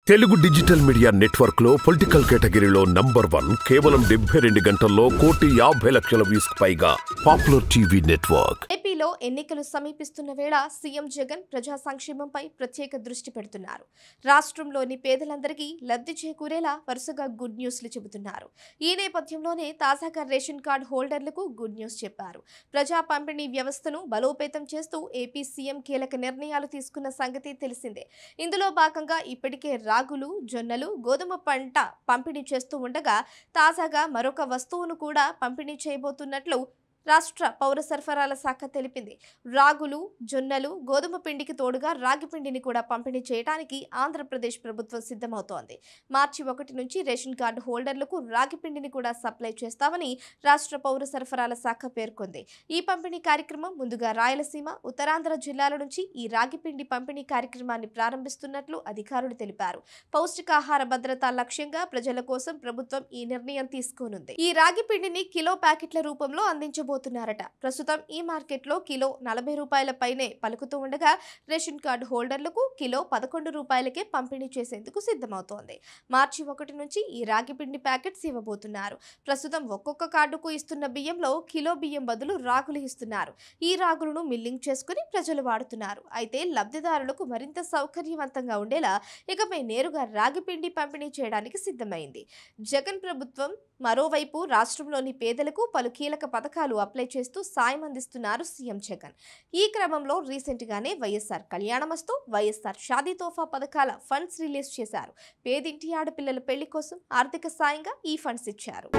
Telugu digital media network లో political కేటగిరీలో number 1 కేవలం 72 గంటల్లో 1,50,00,000 వ్యూస్ పైగా పాపులర్ టీవీ నెట్వర్క్. ఏపీలో ఎన్నికలు సమీపిస్తున్న వేళ సీఎం జగన్ ప్రజా సంక్షేమంపై ప్రత్యేక దృష్టి పెడుతున్నారు. రాష్ట్రంలోని పేదలందరికీ లబ్ధి చేకూరేలా వరుసగా గుడ్ న్యూస్లు చెబుతున్నారు. ఈ నేపథ్యంలోనే తాజాగా రేషన్ కార్డు హోల్డర్లకు గుడ్ న్యూస్ చెప్పారు. ప్రజా పంపిణీ వ్యవస్థను బలోపేతం చేస్తూ ఏపీ సీఎం కీలక నిర్ణయాలు తీసుకున్న సంగతి తెలిసిందే. ఇందులో భాగంగా ఇప్పటికే రాగులు, జొన్నలు, గోధుమ పంట పంపిణీ చేస్తూ ఉండగా తాజాగా మరొక వస్తువును కూడా పంపిణీ చేయబోతున్నట్లు రాష్ట్ర పౌర సరఫరాల శాఖ తెలిపింది. రాగులు, జొన్నలు, గోధుమ పిండికి తోడుగా రాగి పిండిని కూడా పంపిణీ చేయడానికి ఆంధ్రప్రదేశ్ ప్రభుత్వం సిద్ధమవుతోంది. మార్చి 1 నుంచి రేషన్ కార్డు హోల్డర్లకు రాగి పిండిని కూడా సప్లై చేస్తామని రాష్ట్ర పౌర సరఫరాల శాఖ పేర్కొంది. ఈ పంపిణీ కార్యక్రమం ముందుగా రాయలసీమ, ఉత్తరాంధ్ర జిల్లాల నుంచి ఈ రాగి పిండి పంపిణీ కార్యక్రమాన్ని ప్రారంభిస్తున్నట్లు అధికారులు తెలిపారు. పౌష్టికాహార భద్రత లక్ష్యంగా ప్రజల కోసం ప్రభుత్వం ఈ నిర్ణయం తీసుకోనుంది. ఈ రాగి పిండిని కిలో ప్యాకెట్ల రూపంలో అందించబోతున్నారు. ప్రస్తుతం ఈ మార్కెట్లో కిలో 40 రూపాయల పైనే పలుకుతూ ఉండగా రేషన్ కార్డు హోల్డర్లకు కిలో 11 రూపాయలకే పంపిణీ చేసేందుకు సిద్ధమవుతోంది. మార్చి 1 నుంచి ఈ రాగి పిండి ప్యాకెట్స్ ఇవ్వబోతున్నారు. ప్రస్తుతం ఒక్కొక్క కార్డుకు ఇస్తున్న బియ్యంలో కిలో బియ్యం బదులు రాగులు ఇస్తున్నారు. ఈ రాగులను మిల్లింగ్ చేసుకుని ప్రజలు వాడుతున్నారు. అయితే లబ్ధిదారులకు మరింత సౌకర్యవంతంగా ఉండేలా ఇకపై నేరుగా రాగి పిండి పంపిణీ చేయడానికి సిద్ధమైంది. జగన్ ప్రభుత్వం మరోవైపు రాష్ట్రంలోని పేదలకు పలు కీలక పథకాలు అప్లై చేస్తూ సాయం అందిస్తున్నారు సీఎం జగన్. ఈ క్రమంలో రీసెంట్ గానే వైఎస్ఆర్ కళ్యాణమస్తు, వైఎస్ఆర్ షాదీ తోఫా పథకాల ఫండ్స్ రిలీజ్ చేశారు. పేదింటి ఆడపిల్లల పెళ్లి కోసం ఆర్థిక సాయంగా ఈ ఫండ్స్ ఇచ్చారు.